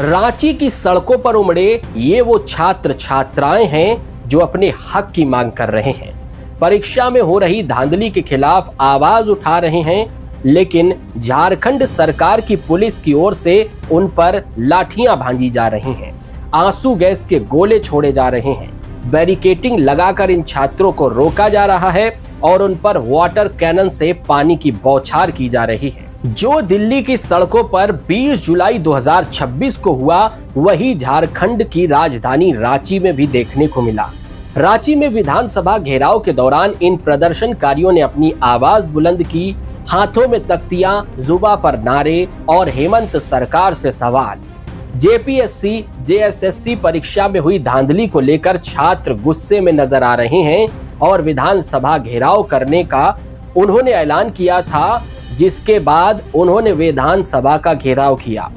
रांची की सड़कों पर उमड़े ये वो छात्र छात्राएं हैं जो अपने हक की मांग कर रहे हैं। परीक्षा में हो रही धांधली के खिलाफ आवाज उठा रहे हैं, लेकिन झारखंड सरकार की पुलिस की ओर से उन पर लाठियां भांजी जा रही हैं, आंसू गैस के गोले छोड़े जा रहे हैं, बैरिकेडिंग लगाकर इन छात्रों को रोका जा रहा है और उन पर वाटर कैनन से पानी की बौछार की जा रही है। जो दिल्ली की सड़कों पर 20 जुलाई 2026 को हुआ, वही झारखंड की राजधानी रांची में भी देखने को मिला। रांची में विधानसभा घेराव के दौरान इन प्रदर्शनकारियों ने अपनी आवाज बुलंद की, हाथों में तख्तियां, जुबां पर नारे और हेमंत सरकार से सवाल। जेपीएससी जेएसएससी परीक्षा में हुई धांधली को लेकर छात्र गुस्से में नजर आ रहे हैं और विधानसभा घेराव करने का उन्होंने ऐलान किया था, जिसके बाद उन्होंने विधानसभा का घेराव किया।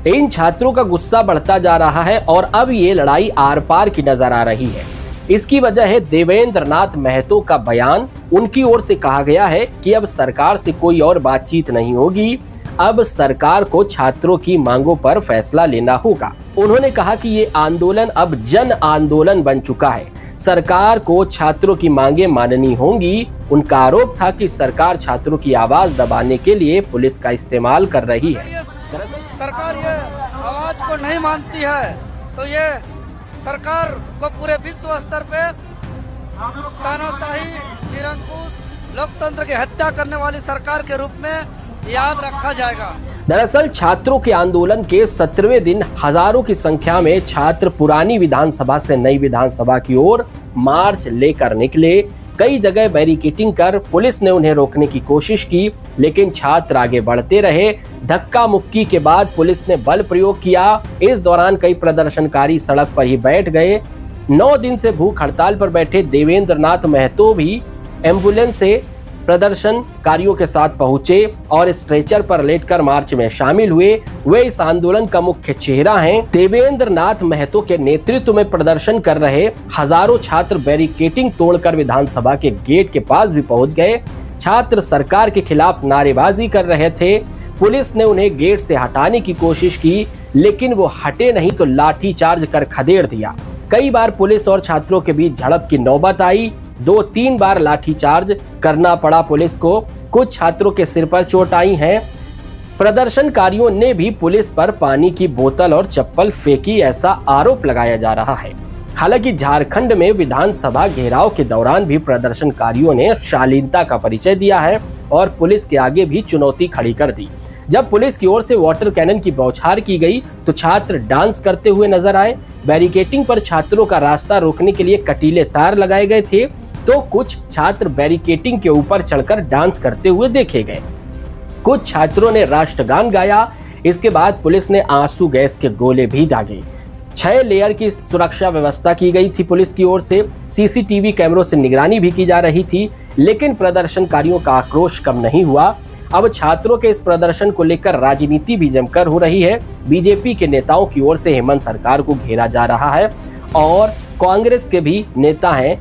इन छात्रों का गुस्सा बढ़ता जा रहा है और अब ये लड़ाई आर पार की नजर आ रही है। इसकी वजह है देवेंद्र नाथ महतो का बयान। उनकी ओर से कहा गया है कि अब सरकार से कोई और बातचीत नहीं होगी, अब सरकार को छात्रों की मांगों पर फैसला लेना होगा। उन्होंने कहा कि ये आंदोलन अब जन आंदोलन बन चुका है, सरकार को छात्रों की मांगे माननी होंगी। उनका आरोप था कि सरकार छात्रों की आवाज दबाने के लिए पुलिस का इस्तेमाल कर रही है। सरकार ये आवाज को नहीं मानती है तो ये सरकार को पूरे विश्व स्तर पे तानाशाही, निरंकुश, लोकतंत्र की हत्या करने वाली सरकार के रूप में याद रखा जाएगा। दरअसल छात्रों के आंदोलन के 17वें दिन हजारों की संख्या में छात्र पुरानी विधानसभा से नई विधानसभा की ओर मार्च लेकर निकले। कई जगह बैरिकेडिंग कर पुलिस ने उन्हें रोकने की कोशिश की, लेकिन छात्र आगे बढ़ते रहे। धक्का मुक्की के बाद पुलिस ने बल प्रयोग किया। इस दौरान कई प्रदर्शनकारी सड़क पर ही बैठ गए। 9 दिन से भूख हड़ताल पर बैठे देवेंद्र नाथ महतो भी एम्बुलेंस से प्रदर्शनकारियों के साथ पहुंचे और स्ट्रेचर पर लेटकर मार्च में शामिल हुए। वे इस आंदोलन का मुख्य चेहरा हैं। देवेंद्र नाथ महतो के नेतृत्व में प्रदर्शन कर रहे हजारों छात्र बैरिकेडिंग तोड़कर विधानसभा के गेट के पास भी पहुंच गए। छात्र सरकार के खिलाफ नारेबाजी कर रहे थे। पुलिस ने उन्हें गेट से हटाने की कोशिश की, लेकिन वो हटे नहीं तो लाठी चार्ज कर खदेड़ दिया। कई बार पुलिस और छात्रों के बीच झड़प की नौबत आई। 2-3 बार लाठीचार्ज करना पड़ा पुलिस को। कुछ छात्रों के सिर पर चोट आई है। प्रदर्शनकारियों ने भी पुलिस पर पानी की बोतल और चप्पल फेंकी, ऐसा आरोप लगाया जा रहा है। हालांकि झारखंड में विधानसभा घेराव के दौरान भी प्रदर्शनकारियों ने शालीनता का परिचय दिया है और पुलिस के आगे भी चुनौती खड़ी कर दी। जब पुलिस की ओर से वाटर कैनन की बौछार की गई तो छात्र डांस करते हुए नजर आए। बैरिकेडिंग पर छात्रों का रास्ता रोकने के लिए कटीले तार लगाए गए थे, तो कुछ छात्र बैरिकेडिंग के ऊपर चढ़कर डांस करते हुए देखे गए। कुछ छात्रों ने राष्ट्रगान गाया। इसके बाद पुलिस ने आंसू गैस के गोले भी दागे। 6 लेयर की सुरक्षा व्यवस्था की गई थी पुलिस की ओर से। सीसीटीवी कैमरों से निगरानी भी की जा रही थी, लेकिन प्रदर्शनकारियों का आक्रोश कम नहीं हुआ। अब छात्रों के इस प्रदर्शन को लेकर राजनीति भी जमकर हो रही है। बीजेपी के नेताओं की ओर से हेमंत सरकार को घेरा जा रहा है और कांग्रेस के भी नेता हैं,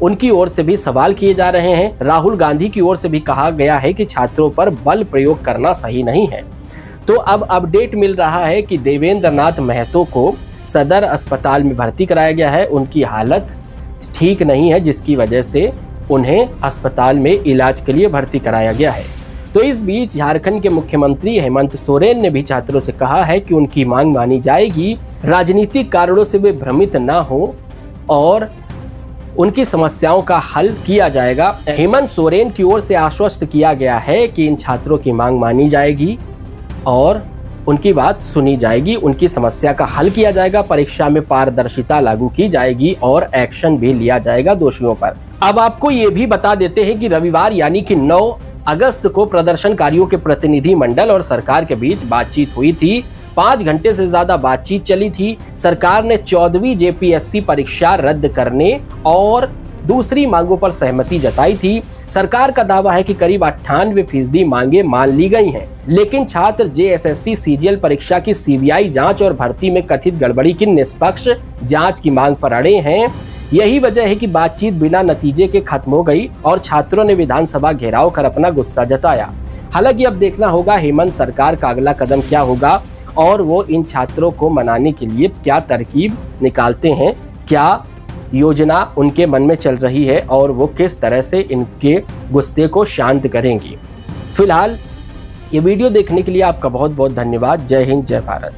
उनकी ओर से भी सवाल किए जा रहे हैं। राहुल गांधी की ओर से भी कहा गया है कि छात्रों पर बल प्रयोग करना सही नहीं है। तो अब अपडेट मिल रहा है कि देवेंद्र नाथ महतो को सदर अस्पताल में भर्ती कराया गया है। उनकी हालत ठीक नहीं है, जिसकी वजह से उन्हें अस्पताल में इलाज के लिए भर्ती कराया गया है। तो इस बीच झारखंड के मुख्यमंत्री हेमंत सोरेन ने भी छात्रों से कहा है कि उनकी मांग मानी जाएगी, राजनीतिक कारणों से वे भ्रमित ना हो और उनकी समस्याओं का हल किया जाएगा। हेमंत सोरेन की ओर से आश्वस्त किया गया है कि इन छात्रों की मांग मानी जाएगी और उनकी बात सुनी जाएगी, उनकी समस्या का हल किया जाएगा, परीक्षा में पारदर्शिता लागू की जाएगी और एक्शन भी लिया जाएगा दोषियों पर। अब आपको ये भी बता देते हैं कि रविवार यानी कि 9 अगस्त को प्रदर्शनकारियों के प्रतिनिधि मंडल और सरकार के बीच बातचीत हुई थी। 5 घंटे से ज्यादा बातचीत चली थी। सरकार ने 14वीं जेपीएससी परीक्षा रद्द करने और दूसरी मांगों पर सहमति जताई थी। सरकार का दावा है कि करीब 98% मांगे मान ली गई हैं, लेकिन छात्र जेएसएससी सीजीएल परीक्षा की सीबीआई जांच और भर्ती में कथित गड़बड़ी की निष्पक्ष जांच की मांग पर अड़े हैं। यही वजह है कि बातचीत बिना नतीजे के खत्म हो गई और छात्रों ने विधानसभा घेराव कर अपना गुस्सा जताया। हालांकि अब देखना होगा हेमंत सरकार का अगला कदम क्या होगा और वो इन छात्रों को मनाने के लिए क्या तरकीब निकालते हैं, क्या योजना उनके मन में चल रही है और वो किस तरह से इनके गुस्से को शांत करेंगी। फिलहाल ये वीडियो देखने के लिए आपका बहुत बहुत धन्यवाद। जय हिंद, जय भारत।